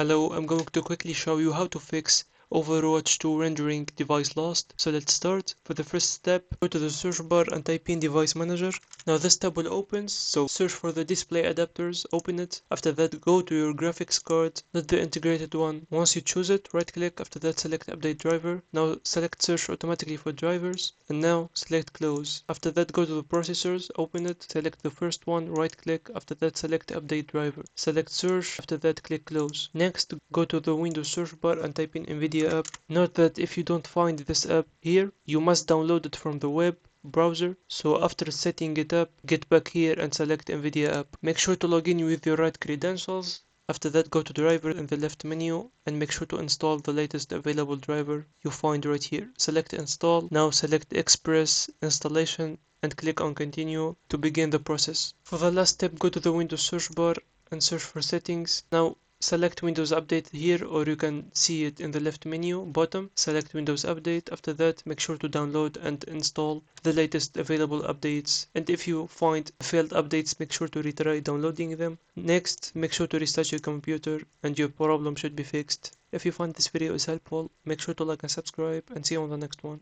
Hello, I'm going to quickly show you how to fix Overwatch 2 rendering device lost. So let's start. For the first step, go to the search bar and type in device manager. Now this tab will open, so search for the display adapters, open it. After that, go to your graphics card, not the integrated one. Once you choose it, right click, after that select update driver. Now select search automatically for drivers, and now select close. After that, go to the processors, open it, select the first one, right click, after that select update driver. Select search, after that click close. Next, go to the Windows search bar and type in NVIDIA app. Note that if you don't find this app here, you must download it from the web browser. So after setting it up, get back here and select NVIDIA app. Make sure to log in with your right credentials. After that, go to driver in the left menu and make sure to install the latest available driver you find right here. Select install. Now select express installation and click on continue to begin the process. For the last step, go to the Windows search bar and search for settings. Now select Windows Update here, or you can see it in the left menu bottom. Select Windows Update. After that, make sure to download and install the latest available updates. And if you find failed updates, make sure to retry downloading them. Next, make sure to restart your computer and your problem should be fixed. If you find this video is helpful, make sure to like and subscribe, and see you on the next one.